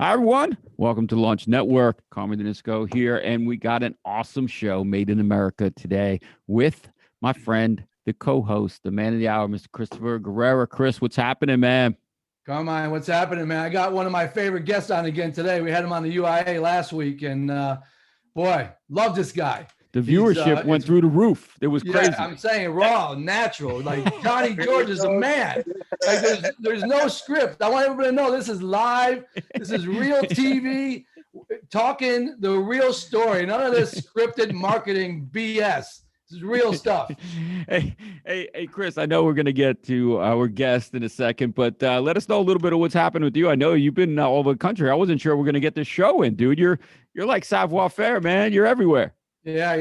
Hi, everyone. Welcome to Launch Network. Carmen Danisco here, and we got an awesome show made in America today with my friend, the co-host, the man of the hour, Mr. Christopher Guerrera. Chris, what's happening, man? Come on, what's happening, man? I got one of my favorite guests on again today. We had him on the UIA last week, and boy, love this guy. The viewership went through the roof. It was crazy. I'm saying raw, natural. Like Johnny George is the man. Like there's no script. I want everybody to know this is live. This is real TV, talking the real story. None of this scripted marketing BS. This is real stuff. Hey, Chris, I know we're going to get to our guest in a second, but let us know a little bit of what's happened with you. I know you've been all over the country. I wasn't sure we're going to get this show in, dude. You're like savoir faire, man. You're everywhere. Yeah,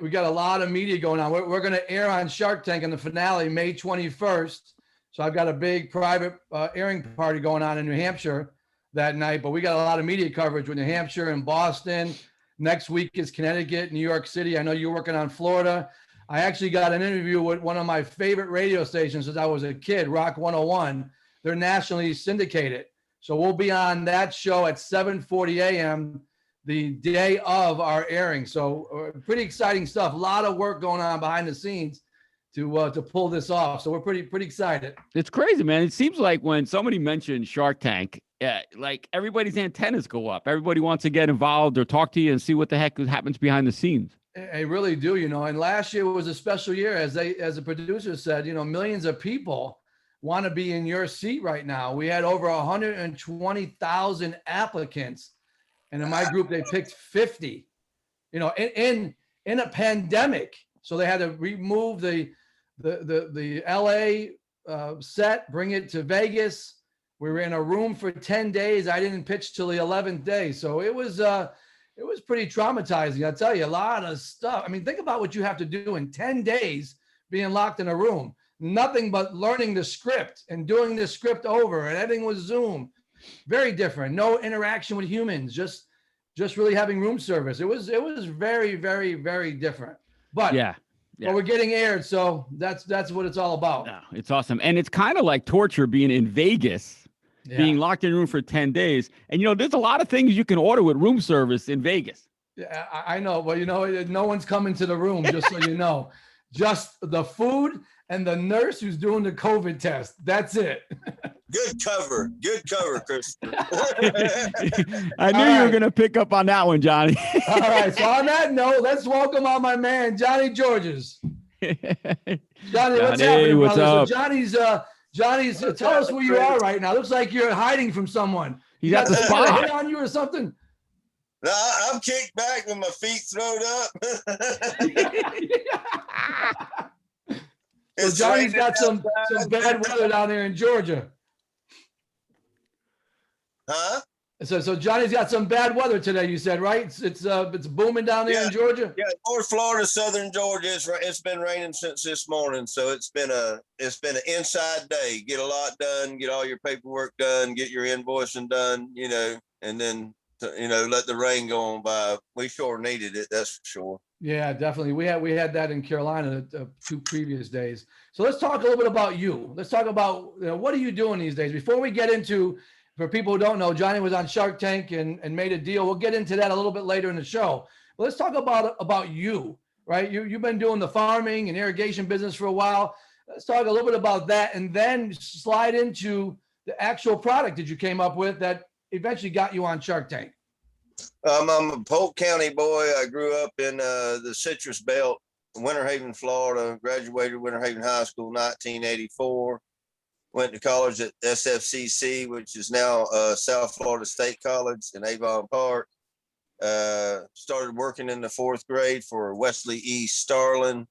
we got a lot of media going on. We're going to air on Shark Tank in the finale May 21st. So I've got a big private airing party going on in New Hampshire that night. But we got a lot of media coverage with New Hampshire and Boston. Next week is Connecticut, New York City. I know you're working on Florida. I actually got an interview with one of my favorite radio stations since I was a kid, Rock 101. They're nationally syndicated. So we'll be on that show at 7:40 a.m. the day of our airing. So pretty exciting stuff. A lot of work going on behind the scenes to pull this off. So we're pretty excited. It's crazy, man. It seems like when somebody mentions Shark Tank, like everybody's antennas go up. Everybody wants to get involved or talk to you and see what the heck happens behind the scenes. They really do, And last year was a special year, as the producer said. Millions of people want to be in your seat right now. We had over 120,000 applicants. And in my group, they picked 50, in a pandemic. So they had to remove the LA set, bring it to Vegas. We were in a room for 10 days. I didn't pitch till the 11th day. So it was pretty traumatizing. I tell you, a lot of stuff. I mean, think about what you have to do in 10 days being locked in a room. Nothing but learning the script and doing the script over, and everything was Zoom. Very different. No interaction with humans. Just really having room service. It was very, very, very different. But yeah. But we're getting aired, so that's what it's all about. No, it's awesome, and it's kind of like torture being in Vegas, being locked in a room for 10 days. And there's a lot of things you can order with room service in Vegas. Yeah, I know. Well, no one's coming to the room, just so you know. Just the food and the nurse who's doing the COVID test. That's it. Good cover, Chris. I knew you were going to pick up on that one, Johnny. All right. So on that note, let's welcome on my man, Johnny Georges. Johnny, what's happening, what's brother? up? So Johnny's. Tell us where you are right now. Looks like you're hiding from someone. You got the spot hit on you or something. No, I'm kicked back with my feet thrown up. So Johnny's got some bad weather down there in Georgia. Huh? So Johnny's got some bad weather today. You said, right? It's booming down there in Georgia. Yeah, North Florida, Southern Georgia. It's been raining since this morning, so it's been an inside day. Get a lot done. Get all your paperwork done. Get your invoicing done. And then let the rain go on by. We sure needed it. That's for sure. Yeah, definitely. We had that in Carolina 2 previous days. So let's talk a little bit about you. Let's talk about what are you doing these days? Before we get into, for people who don't know, Johnny was on Shark Tank and made a deal. We'll get into that a little bit later in the show. But let's talk about you, right? You've been doing the farming and irrigation business for a while. Let's talk a little bit about that and then slide into the actual product that you came up with that eventually got you on Shark Tank. I'm a Polk County boy. I grew up in the Citrus Belt, Winter Haven, Florida. Graduated Winter Haven High School 1984. Went to college at SFCC, which is now South Florida State College in Avon Park. Started working in the 4th grade for Wesley E. Starlin.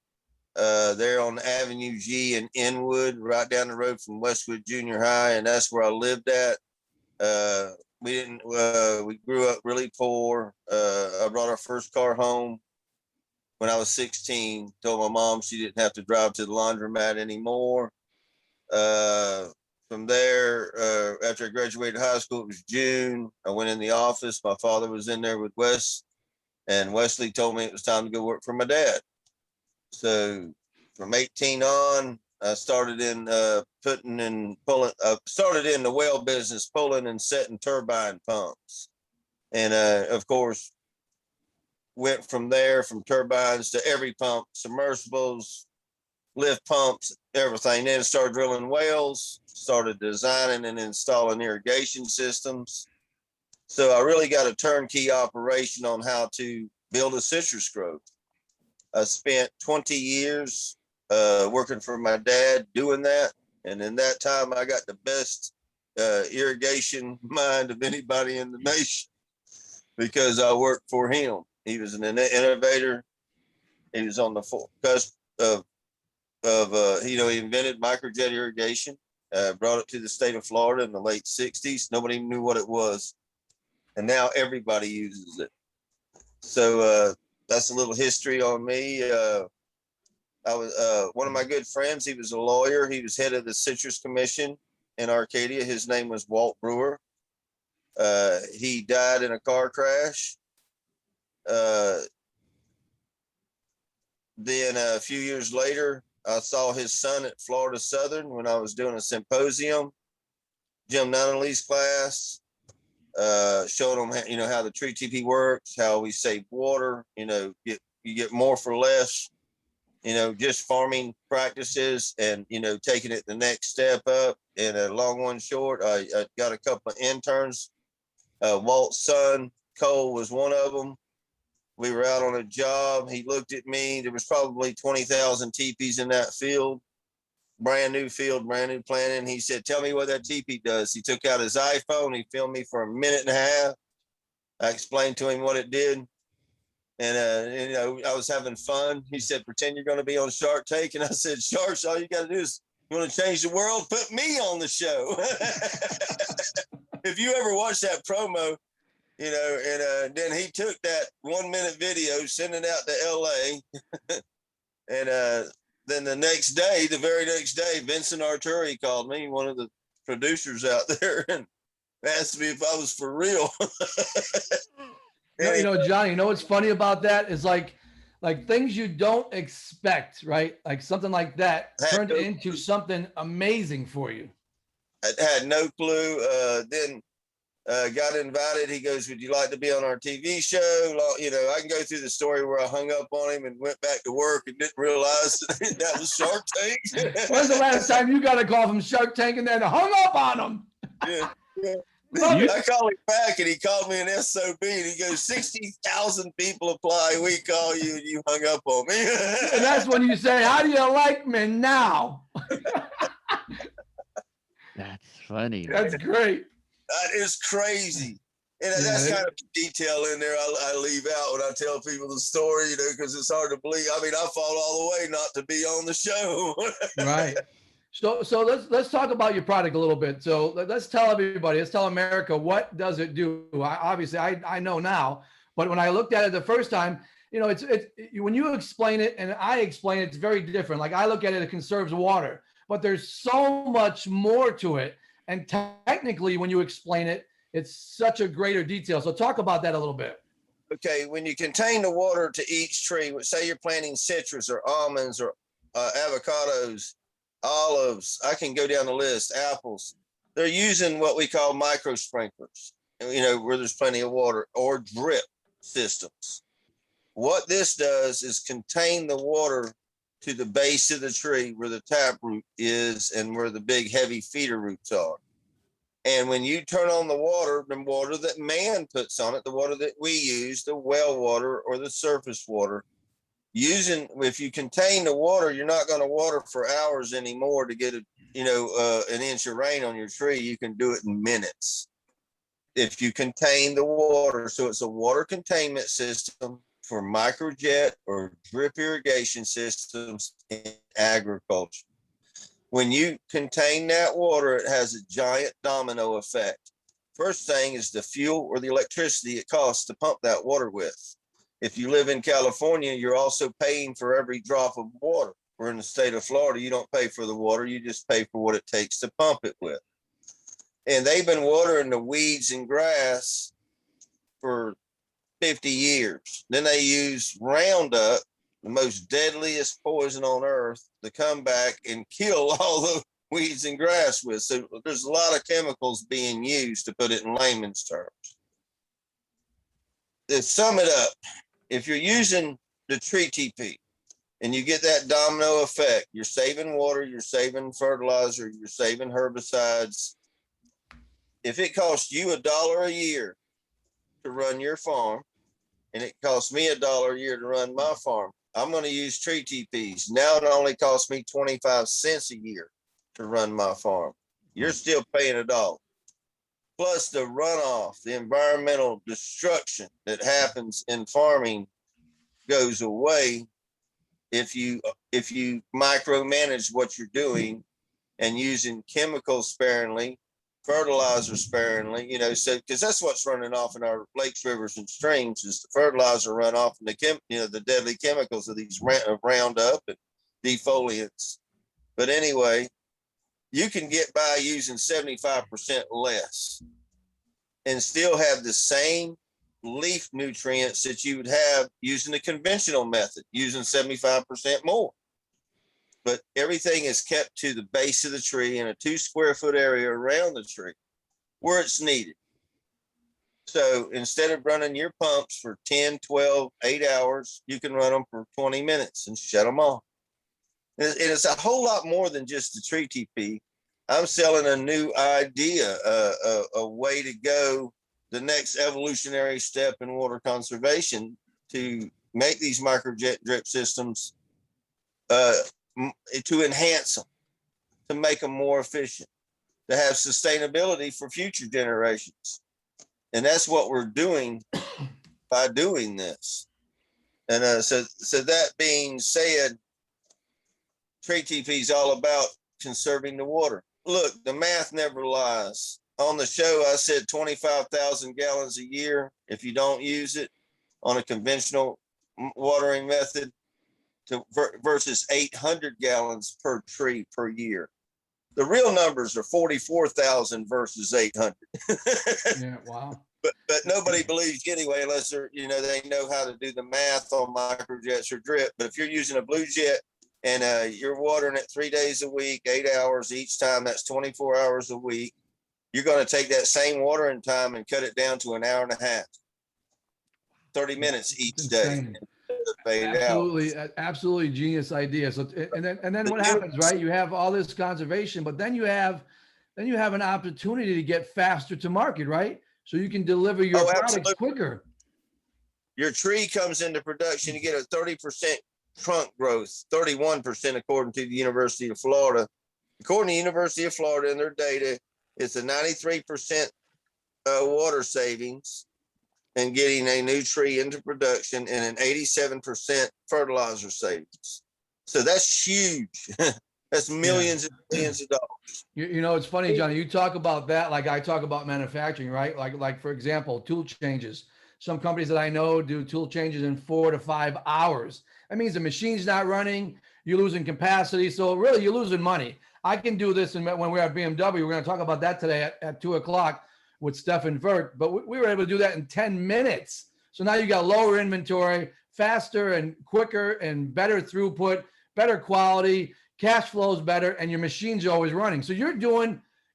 There on Avenue G in Inwood, right down the road from Westwood Junior High, and that's where I lived at. We grew up really poor. I brought our first car home when I was 16, told my mom she didn't have to drive to the laundromat anymore. From there, after I graduated high school, it was June. I went in the office. My father was in there with Wes, and Wesley told me it was time to go work for my dad. So from 18 on, I started in started in the well business, pulling and setting turbine pumps. And of course, went from there, from turbines to every pump, submersibles, lift pumps, everything. Then started drilling wells, started designing and installing irrigation systems. So I really got a turnkey operation on how to build a citrus grove. I spent 20 years working for my dad doing that. And in that time, I got the best irrigation mind of anybody in the nation because I worked for him. He was an innovator. He was on the cusp of he invented microjet irrigation, brought it to the state of Florida in the late 60s. Nobody even knew what it was. And now everybody uses it. So that's a little history on me. I was one of my good friends. He was a lawyer. He was head of the Citrus Commission in Arcadia. His name was Walt Brewer. He died in a car crash. Then a few years later, I saw his son at Florida Southern when I was doing a symposium. Jim Nunnally's class, showed him how the tree TP works, how we save water. You get more for less. Just farming practices and, taking it the next step up. And a long one short, I got a couple of interns. Walt's son, Cole, was one of them. We were out on a job. He looked at me. There was probably 20,000 teepees in that field. Brand new field, brand new planting. He said, "Tell me what that teepee does." He took out his iPhone. He filmed me for a minute and a half. I explained to him what it did. And, I was having fun. He said, "Pretend you're going to be on Shark Tank." And I said, "Sharks, all you got to do is, you want to change the world? Put me on the show." If you ever watch that promo, and then he took that 1 minute video, sent it out to LA. And then the very next day, Vincent Arturi called me, one of the producers out there, and asked me if I was for real. Johnny, what's funny about that is like things you don't expect, right? Like something like that turned into something amazing for you. I had no clue. Then got invited. He goes, "Would you like to be on our TV show?" I can go through the story where I hung up on him and went back to work and didn't realize that was Shark Tank. When's the last time you got a call from Shark Tank and then hung up on him? Yeah. I called him back and he called me an SOB and he goes, 60,000 people apply. We call you and you hung up on me. And that's when you say, "How do you like me now?" That's funny. That's great. That is crazy. And that's kind of detail in there I leave out when I tell people the story, because it's hard to believe. I mean, I fought all the way not to be on the show. Right. So let's talk about your product a little bit. So let's tell everybody, let's tell America, what does it do? Obviously, I know now, but when I looked at it the first time, it's when you explain it and I explain it, it's very different. Like I look at it, it conserves water, but there's so much more to it. And technically, when you explain it, it's such a greater detail. So talk about that a little bit. Okay, when you contain the water to each tree, say you're planting citrus or almonds or avocados, olives, I can go down the list, apples. They're using what we call micro sprinklers, where there's plenty of water, or drip systems. What this does is contain the water to the base of the tree where the taproot is and where the big heavy feeder roots are. And when you turn on the water that man puts on it, the water that we use, the well water or the surface water, if you contain the water, you're not going to water for hours anymore to get an inch of rain on your tree. You can do it in minutes if you contain the water. So it's a water containment system for microjet or drip irrigation systems in agriculture. When you contain that water, it has a giant domino effect. First thing is the fuel or the electricity it costs to pump that water with. If you live in California, you're also paying for every drop of water. We're in the state of Florida, you don't pay for the water, you just pay for what it takes to pump it with. And they've been watering the weeds and grass for 50 years. Then they use Roundup the most deadliest poison on earth, to come back and kill all the weeds and grass with. So there's a lot of chemicals being used, to put it in layman's terms. To sum it up, if you're using the tree TP and you get that domino effect, you're saving water, you're saving fertilizer, you're saving herbicides. If it costs you $1 a year to run your farm, and it costs me $1 a year to run my farm, I'm going to use tree TPs. Now it only costs me 25 cents a year to run my farm. You're still paying $1. Plus the runoff, the environmental destruction that happens in farming goes away if you micromanage what you're doing and using chemicals sparingly, fertilizer sparingly, so because that's what's running off in our lakes, rivers, and streams is the fertilizer runoff and the deadly chemicals of these Roundup and defoliants. But anyway, you can get by using 75% less and still have the same leaf nutrients that you would have using the conventional method, using 75% more. But everything is kept to the base of the tree in a 2 square foot area around the tree where it's needed. So instead of running your pumps for 10, 12, 8 hours, you can run them for 20 minutes and shut them off. And it's a whole lot more than just the tree TP. I'm selling a new idea, a way to go, the next evolutionary step in water conservation, to make these microjet drip systems, to enhance them, to make them more efficient, to have sustainability for future generations. And that's what we're doing by doing this. And so that being said, tree TP is all about conserving the water. Look, the math never lies. On the show, I said 25,000 gallons a year if you don't use it on a conventional watering method, versus 800 gallons per tree per year. The real numbers are 44,000 versus 800. Yeah, wow. But nobody believes you anyway, unless they're, they know how to do the math on microjets or drip. But if you're using a blue jet and you're watering it 3 days a week, 8 hours each time, that's 24 hours a week. You're going to take that same watering time and cut it down to an hour and a half, 30 minutes each day. Absolutely genius idea. So and then what happens, right? You have all this conservation, but then you have an opportunity to get faster to market, right? So you can deliver your products quicker. Your tree comes into production, you get a 30% trunk growth, 31% according to the University of Florida. According to the University of Florida and their data, it's a 93% water savings and getting a new tree into production, and an 87% fertilizer savings. So that's huge. That's millions and millions of dollars. It's funny, Johnny, you talk about that like I talk about manufacturing, right? Like for example, tool changes. Some companies that I know do tool changes in 4 to 5 hours. That means the machine's not running, you're losing capacity. So really you're losing money. I can do this, and when we're at BMW, we're going to talk about that today at 2:00 with Stefan Vert, but we were able to do that in 10 minutes. So now you got lower inventory, faster and quicker and better throughput, better quality, cash flows better, and your machines are always running. So you're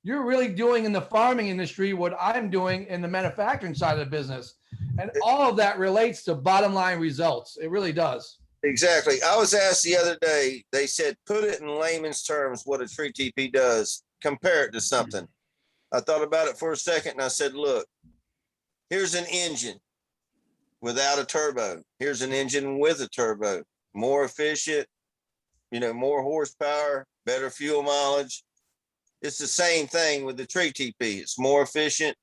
really doing in the farming industry what I'm doing in the manufacturing side of the business. And all of that relates to bottom line results. It really does. Exactly. I was asked the other day, they said, put it in layman's terms what a tree TP does, compare it to something. I thought about it for a second and I said, look, here's an engine without a turbo. Here's an engine with a turbo, more efficient, more horsepower, better fuel mileage. It's the same thing with the tree TP. It's more efficient,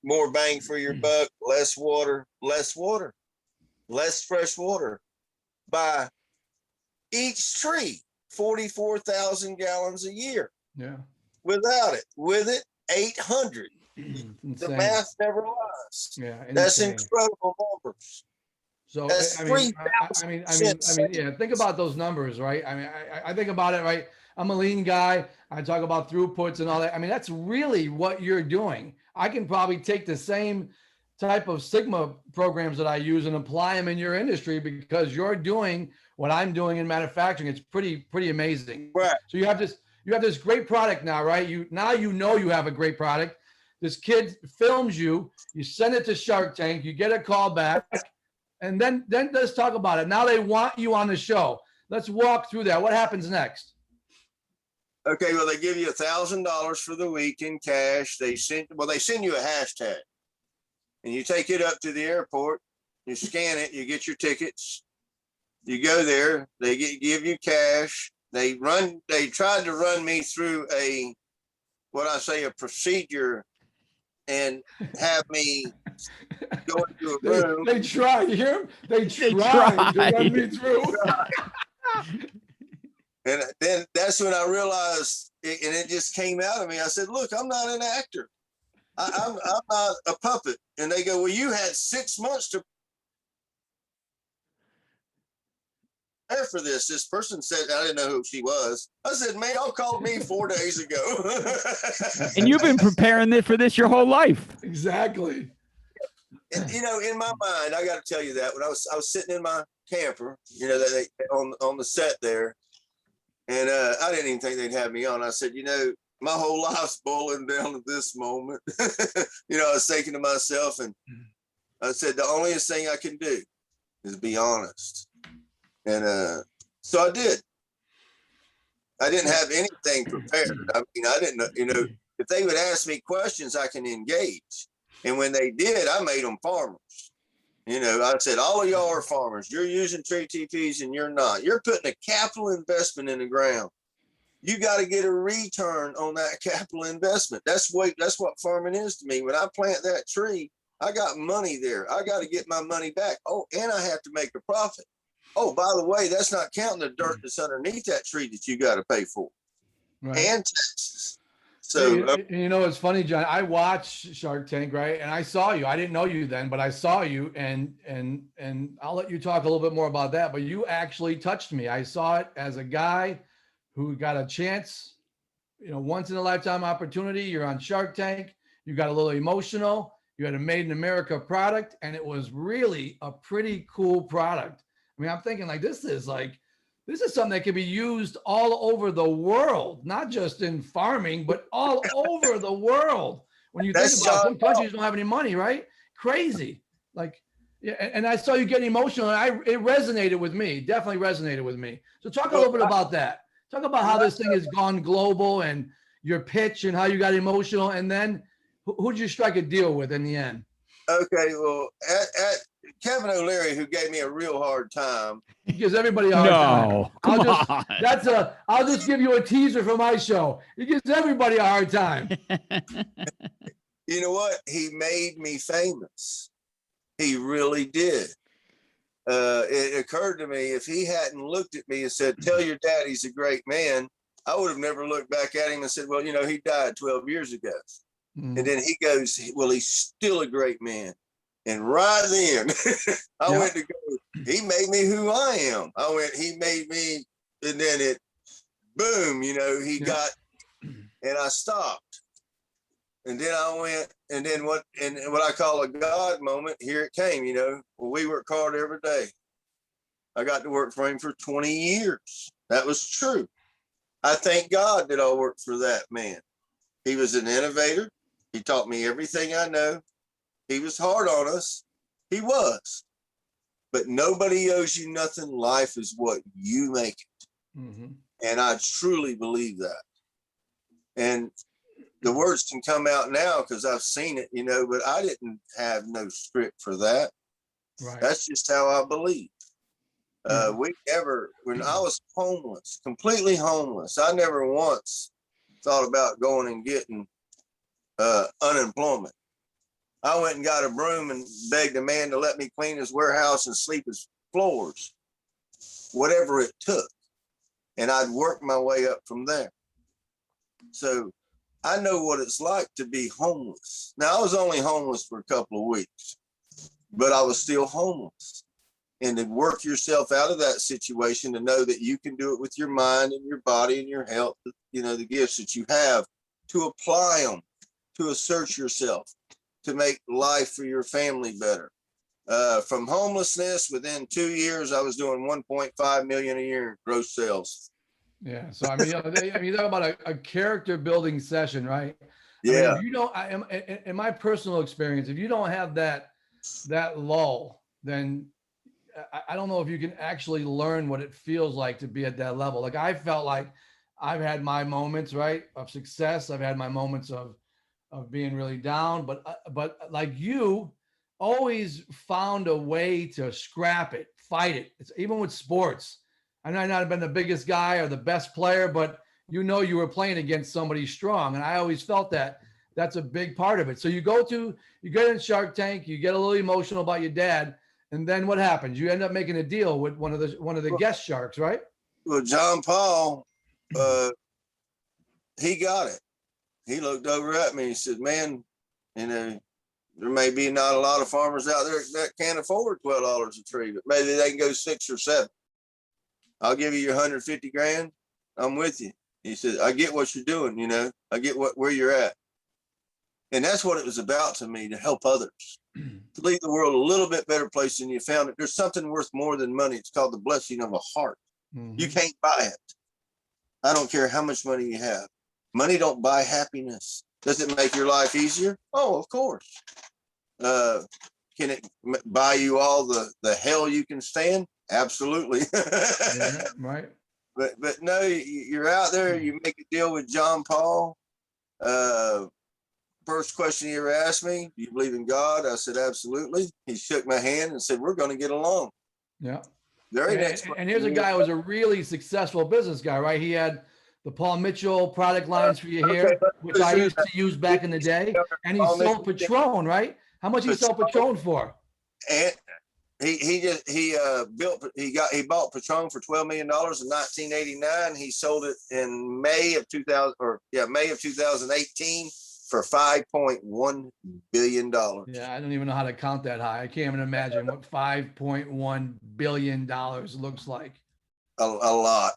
more bang for your buck, less fresh water by each tree, 44,000 gallons a year. Yeah. Without it, with it, 800. The math never lies. Yeah, that's incredible numbers. So that's think about those numbers, right? I think about it, right? I'm a lean guy. I talk about throughputs and all that. That's really what you're doing. I can probably take the same type of Sigma programs that I use and apply them in your industry, because you're doing what I'm doing in manufacturing. It's pretty amazing. Right. So you have this great product now, right? You know you have a great product. This kid films you, you send it to Shark Tank, you get a call back, and then let's talk about it. Now they want you on the show. Let's walk through that. What happens next? Okay, well, they give you $1,000 for the week in cash. They send you a hashtag, and you take it up to the airport. You scan it. You get your tickets. You go there. They give you cash. They tried to run me through a procedure, and have me go into a room. They try. You hear them? They try to run me through. And then that's when I realized, and it just came out of me. I said, "Look, I'm not an actor. I'm not a puppet." And they go, "Well, you had 6 months to prepare for this." This person said, I didn't know who she was. I said, "Man, y'all called me 4 days ago." And you've been preparing for this your whole life. Exactly. And, in my mind, I got to tell you that when I was sitting in my camper, on the set there. And I didn't even think they'd have me on. I said, my whole life's boiling down to this moment. I was thinking to myself, and I said, the only thing I can do is be honest. And so I did. I didn't have anything prepared. I mean, I didn't know, if they would ask me questions, I can engage. And when they did, I made them farmers. I said, all of y'all are farmers. You're using tree TPs and you're not. You're putting a capital investment in the ground. You got to get a return on that capital investment. That's what farming is to me. When I plant that tree, I got money there. I got to get my money back. Oh, and I have to make a profit. Oh, by the way, that's not counting the dirt that's underneath that tree that you got to pay for. Right. And taxes. So it's funny, John. I watched Shark Tank, right? And I saw you. I didn't know you then, but I saw you, and I'll let you talk a little bit more about that. But you actually touched me. I saw it as a guy who got a chance, once in a lifetime opportunity. You're on Shark Tank. You got a little emotional. You had a made in America product, and it was really a pretty cool product. I mean, I'm thinking this is something that can be used all over the world, not just in farming, but all over the world. When you think about it, some countries don't have any money, right? Crazy. And I saw you getting emotional, and it resonated with me, definitely resonated with me. So talk a little bit about that. Talk about how this thing has gone global and your pitch and how you got emotional. And then who'd you strike a deal with in the end? Okay, well, at Kevin O'Leary, who gave me a real hard time. He gives everybody a hard time. I'll just give you a teaser for my show. He gives everybody a hard time. You know what? He made me famous. He really did. It occurred to me, if he hadn't looked at me and said, "Tell your dad he's a great man," I would have never looked back at him and said, "Well, he died 12 years ago." And then he goes, "Well, he's still a great man." And right then, I went to go, he made me who I am. He made me, and then boom, he got, and I stopped. And then I went, and then what I call a God moment, here it came, well, we work hard every day. I got to work for him for 20 years. That was true. I thank God that I worked for that man. He was an innovator. He taught me everything I know. He was hard on us. He was. But nobody owes you nothing. Life is what you make it. Mm-hmm. And I truly believe that. And the words can come out now because I've seen it, but I didn't have no script for that. Right. That's just how I believe. When I was homeless, completely homeless, I never once thought about going and getting unemployment. I went and got a broom and begged a man to let me clean his warehouse and sweep his floors, whatever it took. And I'd work my way up from there. So I know what it's like to be homeless. Now, I was only homeless for a couple of weeks, but I was still homeless. And to work yourself out of that situation, to know that you can do it with your mind and your body and your health, the gifts that you have, to apply them, to assert yourself, to make life for your family better. From homelessness, within 2 years, I was doing 1.5 million a year in gross sales. Yeah. So, I mean, you talk about a character building session, right? I mean, Yeah. if you don't, in my personal experience, if you don't have that lull, then I don't know if you can actually learn what it feels like to be at that level. Like I felt like I've had my moments, right, of success. I've had my moments of being really down, but like you always found a way to scrap it, fight it. It's even with sports. I might not have been the biggest guy or the best player, but you were playing against somebody strong. And I always felt that that's a big part of it. So you get in Shark Tank, you get a little emotional about your dad. And then what happens? You end up making a deal with one of the guest sharks, right? Well, John Paul, he got it. He looked over at me and he said, man, there may be not a lot of farmers out there that can't afford $12 a tree, but maybe they can go 6 or 7. I'll give you your 150 grand. I'm with you. He said, I get what you're doing. I get where you're at. And that's what it was about to me, to help others, to leave the world a little bit better place than you found it. There's something worth more than money. It's called the blessing of a heart. Mm-hmm. You can't buy it. I don't care how much money you have. Money don't buy happiness. Does it make your life easier? Oh, of course. Can it buy you all the hell you can stand? Absolutely. Yeah, right. But no, you're out there, you make a deal with John Paul. First question he ever asked me, do you believe in God? I said, absolutely. He shook my hand and said, we're going to get along. Yeah. And here's a guy who was a really successful business guy, right? He had the Paul Mitchell product lines for your hair, which I used to use back in the day. And he sold Patron, right? How much he sell Patron for? And he bought Patron for $12 million in 1989. He sold it in May of 2018 for $5.1 billion. Yeah, I don't even know how to count that high. I can't even imagine what $5.1 billion looks like. A lot.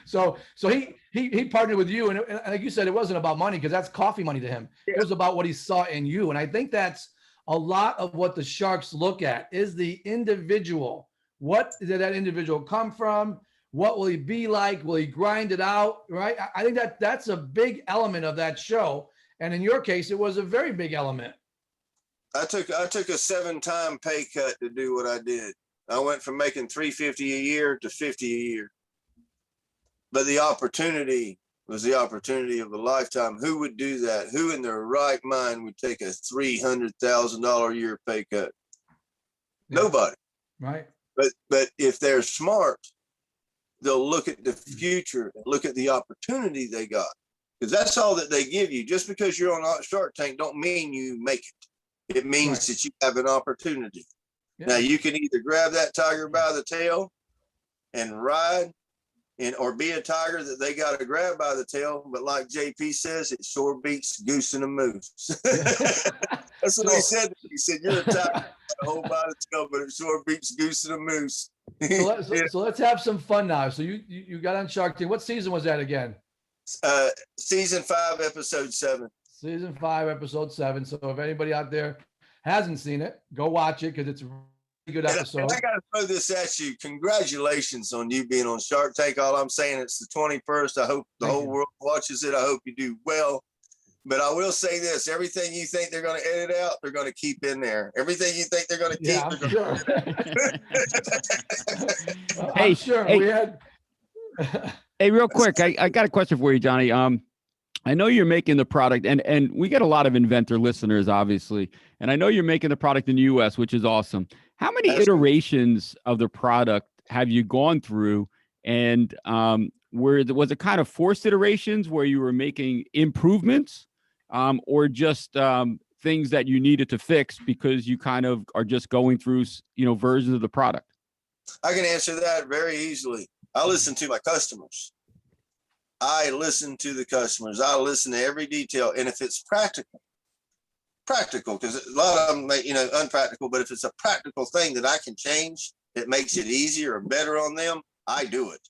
So he partnered with you, and like you said, it wasn't about money, because that's coffee money to him. Yeah. It was about what he saw in you, and I think that's a lot of what the Sharks look at is the individual. What did that individual come from? What will he be like? Will he grind it out? Right? I think that's a big element of that show, and in your case, it was a very big element. I took a 7-time pay cut to do what I did. I went from making $350 a year to $50 a year. But the opportunity was the opportunity of a lifetime. Who would do that? Who in their right mind would take a $300,000 a year pay cut? Yeah. Nobody. Right. But if they're smart, they'll look at the future and look at the opportunity they got. Because that's all that they give you. Just because you're on Shark Tank don't mean you make it. It means that you have an opportunity. Yeah. Now you can either grab that tiger by the tail and ride, or be a tiger that they got to grab by the tail. But like JP says, it sure beats goose and a moose. That's what he said. He said, you're a tiger, hold by the tail, but it sure beats goose and a moose. So let's have some fun now. So you got on Shark Tank. What season was that again? Season 5, episode 7. Season 5, episode 7. So if anybody out there hasn't seen it, go watch it, because it's a really good episode. And I got to throw this at you. Congratulations on you being on Shark Tank. All I'm saying, it's the 21st. I hope the whole world watches it. I hope you do well. But I will say this, everything you think they're going to edit out, they're going to keep in there. Everything you think they're going to keep, I'm sure. Hey, I'm sure. Hey, we had... hey, real quick, I got a question for you, Johnny. I know you're making the product, and we get a lot of Inventor listeners, obviously. And I know you're making the product in the US, which is awesome. How many iterations of the product have you gone through? And was it kind of forced iterations where you were making improvements, or just things that you needed to fix because you kind of are just going through, versions of the product? I can answer that very easily. I listen to my customers. I listen to the customers. I listen to every detail. And if it's practical, because a lot of them, unpractical, but if it's a practical thing that I can change, that makes it easier or better on them, I do it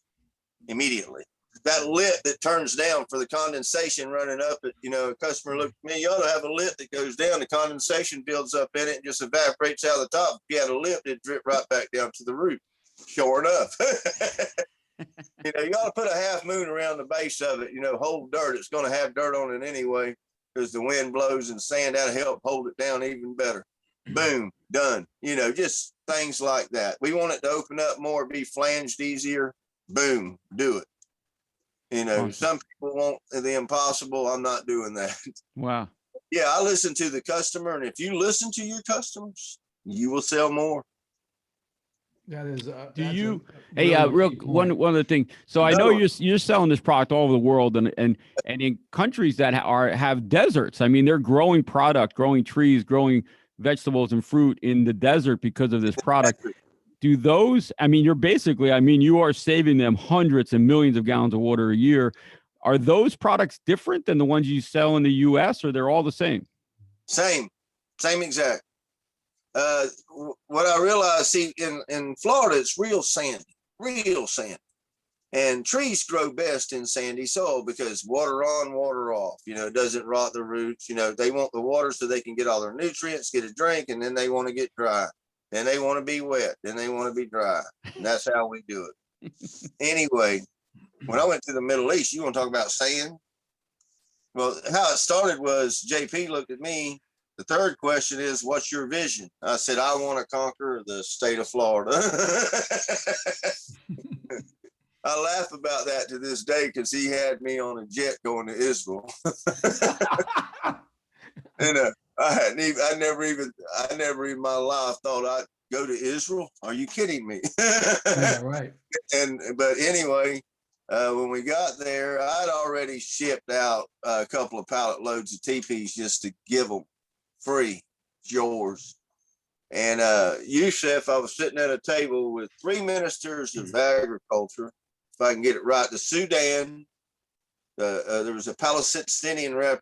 immediately. that lip that turns down for the condensation running up. A customer looked at me, you ought to have a lip that goes down. The condensation builds up in it and just evaporates out of the top. If you had a lip, it'd drip right back down to the root. Sure enough. You ought to put a half moon around the base of it, hold dirt. It's going to have dirt on it anyway, because the wind blows and sand that'll help hold it down even better. Boom, done. Just things like that. We want it to open up more, be flanged easier. Boom, do it. Awesome. Some people want the impossible. I'm not doing that. Wow. Yeah, I listen to the customer, and if you listen to your customers, you will sell more. That is. Do you? Really Hey, real key one point. other thing. So I know No. you're selling this product all over the world, and in countries that have deserts. I mean, they're growing trees, growing vegetables and fruit in the desert because of this product. Do those? I mean, you are saving them hundreds and millions of gallons of water a year. Are those products different than the ones you sell in the U.S., or they're all the same? Same exact. What I realized, see, in Florida, it's real sandy, and trees grow best in sandy soil because water on, water off. It doesn't rot the roots. They want the water so they can get all their nutrients, get a drink, and then they want to get dry. Then they want to be wet. Then they want to be dry. And that's how we do it. Anyway, when I went to the Middle East, you want to talk about sand? Well, how it started was JP looked at me. The third question is, what's your vision? I said, I want to conquer the state of Florida. I laugh about that to this day because he had me on a jet going to Israel. And I never in my life thought I'd go to Israel. Are you kidding me? Yeah, right. But anyway, when we got there, I'd already shipped out a couple of pallet loads of teepees just to give them free. It's yours. And Yusuf, I was sitting at a table with 3 ministers of agriculture. If I can get it right, the Sudan. There was a Palestinian rep,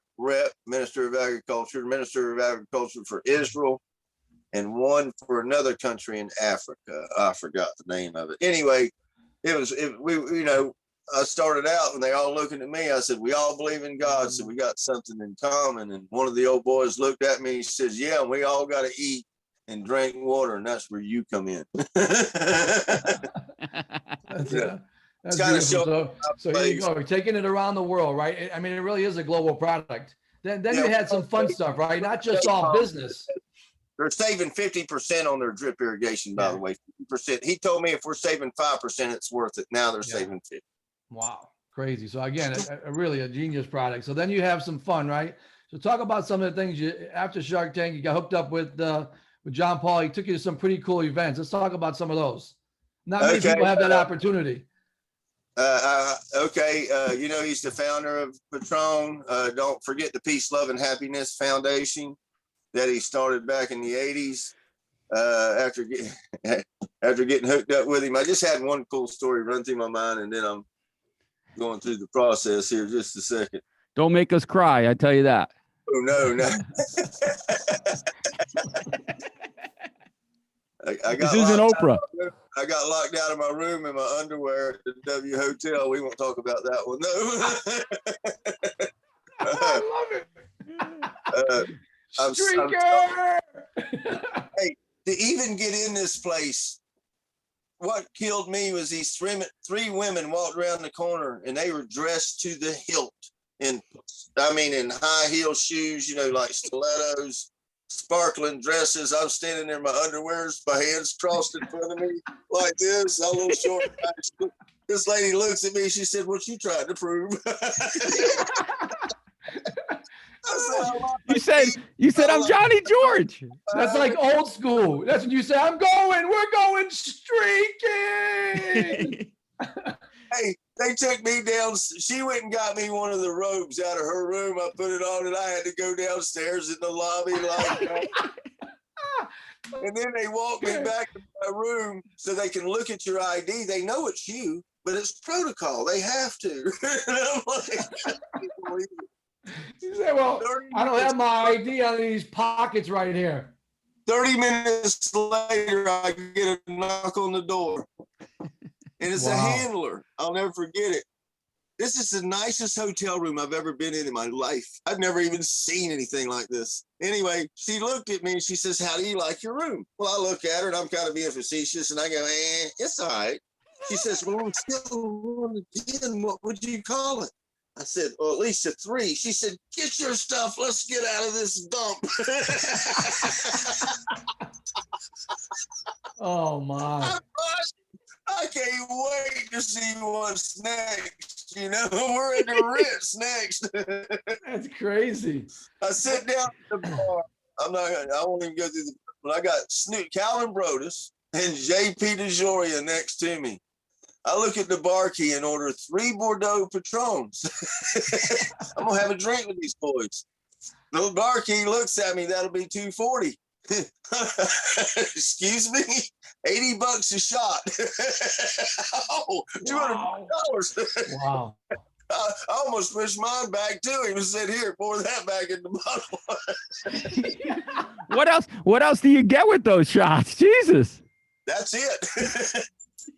Minister of Agriculture, Minister of Agriculture for Israel, and one for another country in Africa. I forgot the name of it. Anyway, I started out and they all looking at me. I said, we all believe in God, so we got something in common. And one of the old boys looked at me. He says, yeah, we all got to eat and drink water, and that's where you come in. That's kinda beautiful. So here you go. We're taking it around the world, right? I mean, it really is a global product. Then you had some fun stuff, right? Not just all business. They're saving 50% on their drip irrigation, by the way. 50%. He told me if we're saving 5%, it's worth it. Now they're saving 50%. Wow, crazy. So again, really a genius product. So then you have some fun, right? So talk about some of the things after Shark Tank, you got hooked up with John Paul. He took you to some pretty cool events. Let's talk about some of those. Not many people have that opportunity. He's the founder of Patron. Don't forget the Peace, Love, and Happiness Foundation that he started back in the 80s. After getting hooked up with him, I just had one cool story run through my mind, and then I'm going through the process here just a second. Don't make us cry, I tell you that. Oh, no. This isn't Oprah. I got locked out of my room in my underwear at the W Hotel. We won't talk about that one. No. I love it. Streaker! Hey, to even get in this place, what killed me was these three women walked around the corner and they were dressed to the hilt in high heel shoes, like stilettos, sparkling dresses. I'm standing there in my underwears, my hands crossed in front of me like this, a little short. This lady looks at me. She said, "What you trying to prove?" You said I'm Johnny George. That's like old school. That's when you say, we're going streaking. Hey, they took me down. She went and got me one of the robes out of her room. I put it on and I had to go downstairs in the lobby like that. And then they walked me back to my room so they can look at your ID. They know it's you, but it's protocol. They have to. And I'm like, you say, well, I don't have my ID on these pockets right here. 30 minutes later, I get a knock on the door. And it's a handler. I'll never forget it. This is the nicest hotel room I've ever been in my life. I've never even seen anything like this. Anyway, she looked at me and she says, how do you like your room? Well, I look at her and I'm kind of being facetious and I go, it's all right. She says, well, on a scale of 1 to 10, what would you call it? I said, well, at least a 3. She said, get your stuff. Let's get out of this dump. Oh my. I can't wait to see what's next. You know, we're in the Ritz next. That's crazy. I sit down at the bar. I won't even go through the, but I got Snoot Calvin Brodus and JP DeJoria next to me. I look at the bar key and order 3 Bordeaux Patrons. I'm gonna have a drink with these boys. The bar key looks at me, that'll be $240. Excuse me, $80 a shot. Oh, $200. Wow. I almost pushed mine back to him and said, here, pour that back in the bottle. What else do you get with those shots? Jesus. That's it.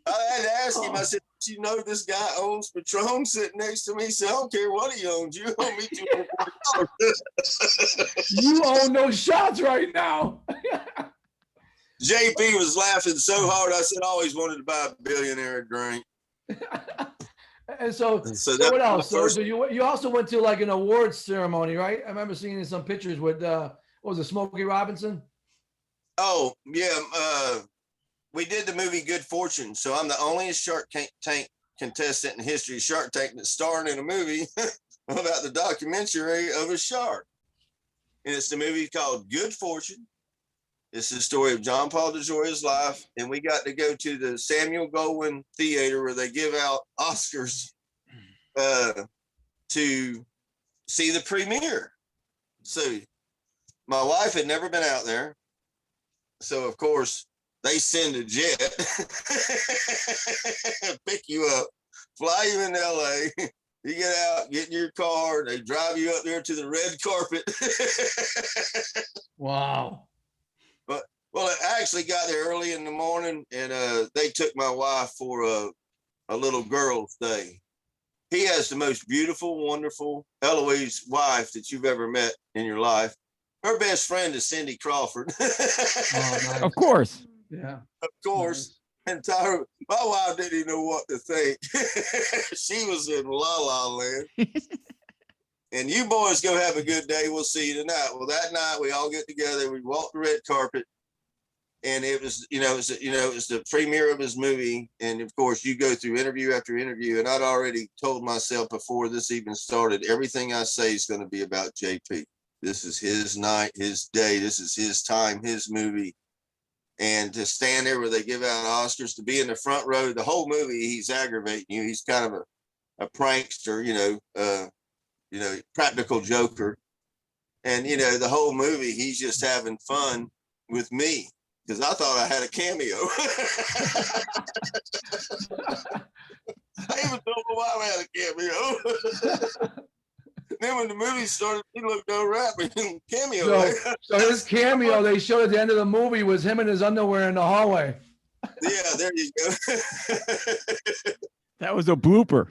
I had to ask him, I said, you know this guy owns Patron sitting next to me? He said, I don't care what he owns. You owe me $200. You own those shots right now. JP was laughing so hard. I said, I always wanted to buy a billionaire a drink. And so what else? So you also went to like an awards ceremony, right? I remember seeing some pictures with, what was it, Smokey Robinson? Oh, yeah. We did the movie Good Fortune. So I'm the only Shark Tank contestant in history of Shark Tank that's starring in a movie about the documentary of a shark. And it's the movie called Good Fortune. It's the story of John Paul DeJoya's life. And we got to go to the Samuel Goldwyn Theater where they give out Oscars to see the premiere. So my wife had never been out there. So, of course, they send a jet, pick you up, fly you into LA. You get out, get in your car. They drive you up there to the red carpet. Wow. Well, I actually got there early in the morning, and they took my wife for a little girl's day. He has the most beautiful, wonderful Eloise wife that you've ever met in your life. Her best friend is Cindy Crawford. Oh, nice. Of course. Yeah. Of course. And Tyra, my wife didn't even know what to think. She was in la la land. And you boys go have a good day. We'll see you tonight. Well, that night we all get together. We walk the red carpet, and it was the premiere of his movie. And of course, you go through interview after interview. And I'd already told myself before this even started, everything I say is going to be about JP. This is his night, his day. This is his time, his movie. And to stand there where they give out Oscars, to be in the front row, the whole movie, he's aggravating you. He's kind of a prankster, practical joker. And, the whole movie, he's just having fun with me because I thought I had a cameo. I even told my wife I had a cameo. Then when the movie started, he looked over at me and cameo. So his cameo they showed at the end of the movie was him in his underwear in the hallway. Yeah, there you go. That was a blooper.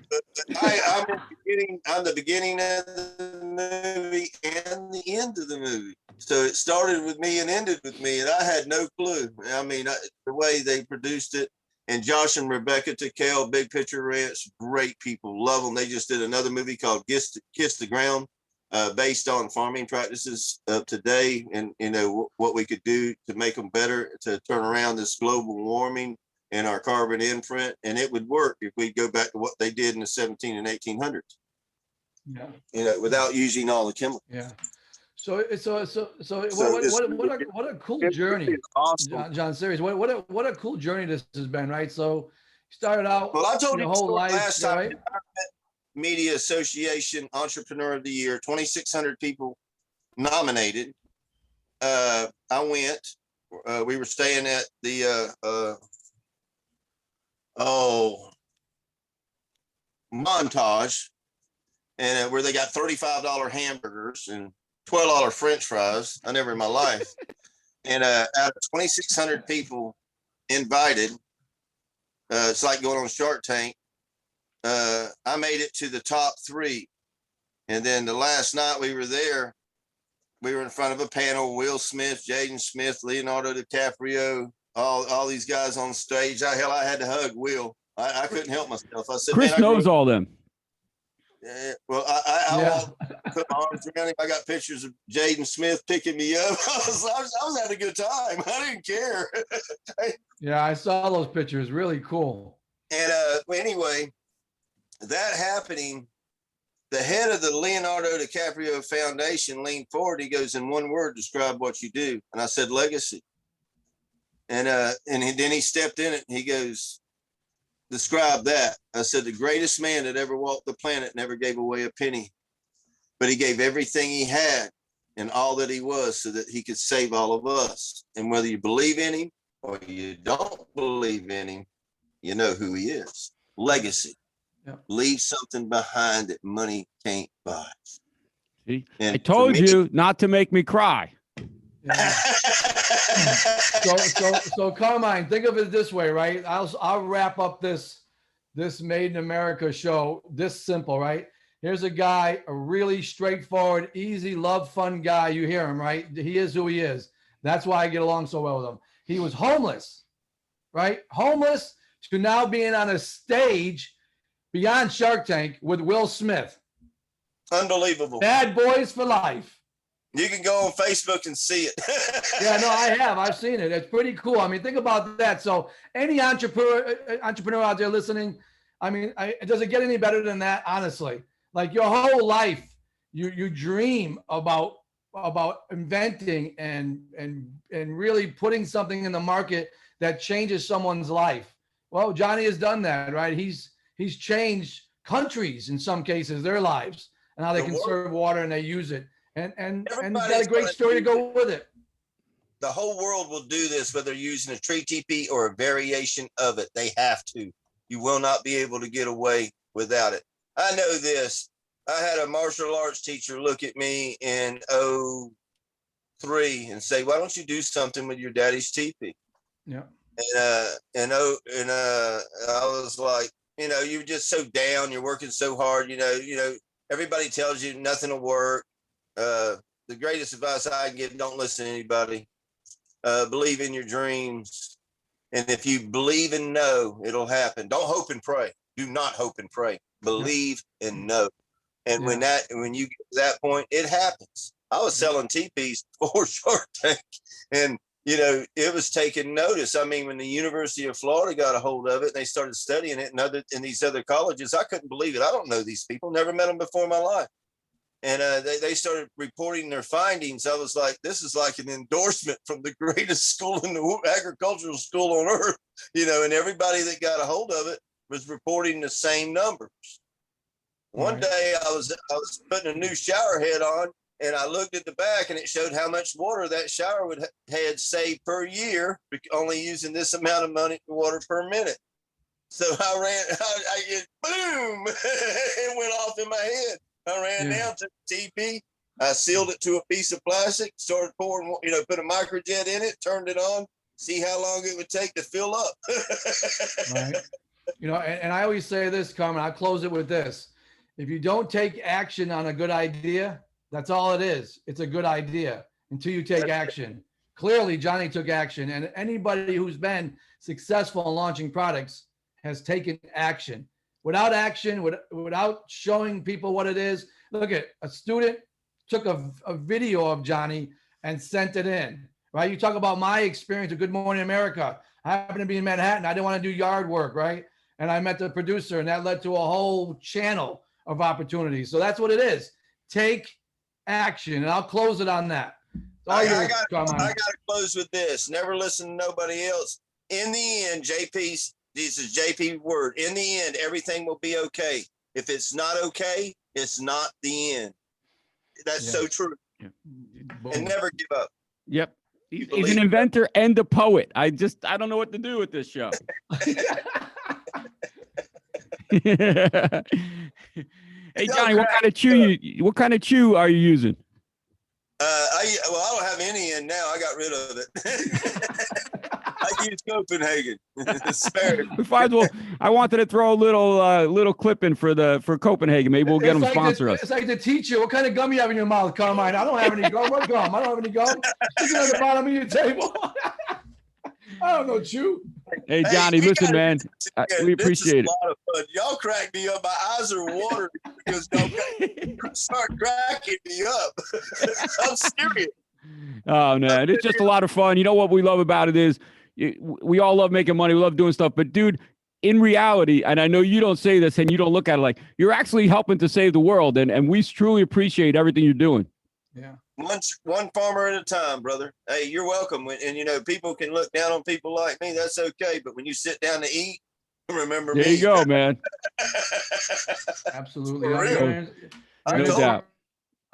I'm the beginning of the movie and the end of the movie. So it started with me and ended with me, and I had no clue. I mean, the way they produced it. And Josh and Rebecca Tickell, Big Picture Ranch, great people, love them. They just did another movie called Kiss the Ground, based on farming practices of today, and what we could do to make them better, to turn around this global warming and our carbon imprint. And it would work if we go back to what they did in the 17 and 1800s. Yeah. Without using all the chemicals. Yeah. So what a cool journey, awesome. John. Serious. What a cool journey this has been, right? So you started out. Well, I told you your whole life last time. right? Media Association Entrepreneur of the Year, 2,600 people nominated. I went. We were staying at the Montage, and where they got $35 hamburgers and $12 French fries. I never in my life. And out of 2,600 people invited, it's like going on Shark Tank. I made it to the top 3. And then the last night we were there, we were in front of a panel, Will Smith, Jaden Smith, Leonardo DiCaprio, all these guys on stage. I had to hug Will. I couldn't help myself. I said, Chris man, knows all them. Well, I put my arms around him. I got pictures of Jaden Smith picking me up. I was having a good time. I didn't care. Yeah, I saw those pictures. Really cool. And anyway, that happening, the head of the Leonardo DiCaprio Foundation leaned forward. He goes, in one word, describe what you do. And I said, legacy. And then he stepped in it. And he goes, describe that. I said, the greatest man that ever walked the planet never gave away a penny, but he gave everything he had and all that he was so that he could save all of us. And whether you believe in him or you don't believe in him, you know who he is. Legacy. Yep. Leave something behind that money can't buy. See? And I told you not to make me cry. Yeah. So Carmine, think of it this way, right? I'll wrap up this Made in America show this simple, right? Here's a guy, a really straightforward, easy, love, fun guy. You hear him, right? He is who he is. That's why I get along so well with him. He was homeless, right? Homeless to now being on a stage beyond Shark Tank with Will Smith. Unbelievable. Bad boys for life. You can go on Facebook and see it. Yeah, no, I have. I've seen it. It's pretty cool. I mean, think about that. So any entrepreneur out there listening, I mean, does it get any better than that? Honestly, like your whole life, you dream about inventing and really putting something in the market that changes someone's life. Well, Johnny has done that, right? He's changed countries, in some cases, their lives, and how they conserve water and they use it. And he's got a great story to go with it. The whole world will do this, whether you're using a tree teepee or a variation of it. They have to. You will not be able to get away without it. I know this. I had a martial arts teacher look at me in 2003 and say, why don't you do something with your daddy's teepee? Yeah. And I was like, you're just so down. You're working so hard. Everybody tells you nothing will work. The greatest advice I can give, don't listen to anybody. Believe in your dreams. And if you believe and know, it'll happen. Don't hope and pray. Do not hope and pray. Believe and know. And when you get to that point, it happens. I was selling teepees before Shark Tank, and it was taking notice. I mean, when the University of Florida got a hold of it, they started studying it in these other colleges. I couldn't believe it. I don't know these people, never met them before in my life. And they started reporting their findings. I was like, this is like an endorsement from the greatest school in the agricultural school on earth, and everybody that got a hold of it was reporting the same numbers. One day I was putting a new shower head on, and I looked at the back, and it showed how much water that shower had saved per year, only using this amount of water per minute. So I boom, it went off in my head. I ran down to the TP. I sealed it to a piece of plastic, started pouring, put a microjet in it, turned it on, see how long it would take to fill up. Right. And I always say this, Carmen, I close it with this. If you don't take action on a good idea, that's all it is. It's a good idea until you take action. Clearly, Johnny took action, and anybody who's been successful in launching products has taken action. Without action, without showing people what it is, look at a student took a video of Johnny and sent it in, right? You talk about my experience at Good Morning America. I happened to be in Manhattan. I didn't want to do yard work, right? And I met the producer, and that led to a whole channel of opportunities. So that's what it is. Take action, and I'll close it on that. I got to close with this. Never listen to nobody else. In the end, this is JP word. In the end, everything will be okay. If it's not okay, it's not the end. That's so true. Yeah. And never give up. Yep. He's an inventor and a poet. I don't know what to do with this show. Hey Johnny, what kind of chew are you using? I don't have any in now. I got rid of it. I use Copenhagen. Spare it. We might as well. I wanted to throw a little clip in for Copenhagen. Maybe we'll get them It's like sponsor us. It's like the teacher. What kind of gum you have in your mouth, Carmine? I don't have any gum. What gum? I don't have any gum. Sitting on the bottom of your table. I don't know, chew. Hey, Johnny, we listen, gotta man. do this again. We appreciate This it. is a lot of fun. Y'all crack me up. My eyes are watering because y'all start cracking me up. I'm serious. Oh, man, it's just a lot of fun. You know what we love about it is we all love making money. We love doing stuff. But, dude, in reality, and I know you don't say this and you don't look at it like, you're actually helping to save the world. And we truly appreciate everything you're doing. Yeah. One farmer at a time, brother. Hey, you're welcome. And, you know, people can look down on people like me. That's okay. But when you sit down to eat, remember me. There you go, man. Absolutely. For real. No doubt.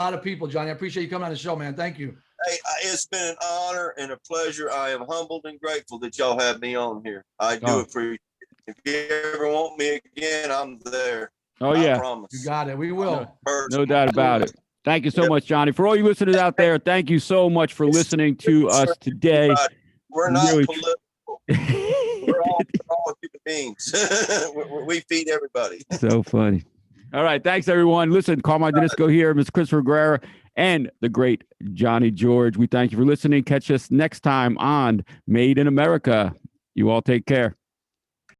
A lot of people, Johnny. I appreciate you coming on the show, man. Thank you. Hey, it's been an honor and a pleasure. I am humbled and grateful that y'all have me on here. I do appreciate it. If you ever want me again, I'm there. Oh, yeah. I promise. You got it. We will. No doubt about it. Thank you so much, Johnny. For all you listeners out there, thank you so much for listening to us today. We're not Really political. We're all human beings. we feed everybody. So funny. All right. Thanks, everyone. Listen, Carmine Danisco here, Ms. Christopher Guerrera, and the great Johnny George. We thank you for listening. Catch us next time on Made in America. You all take care.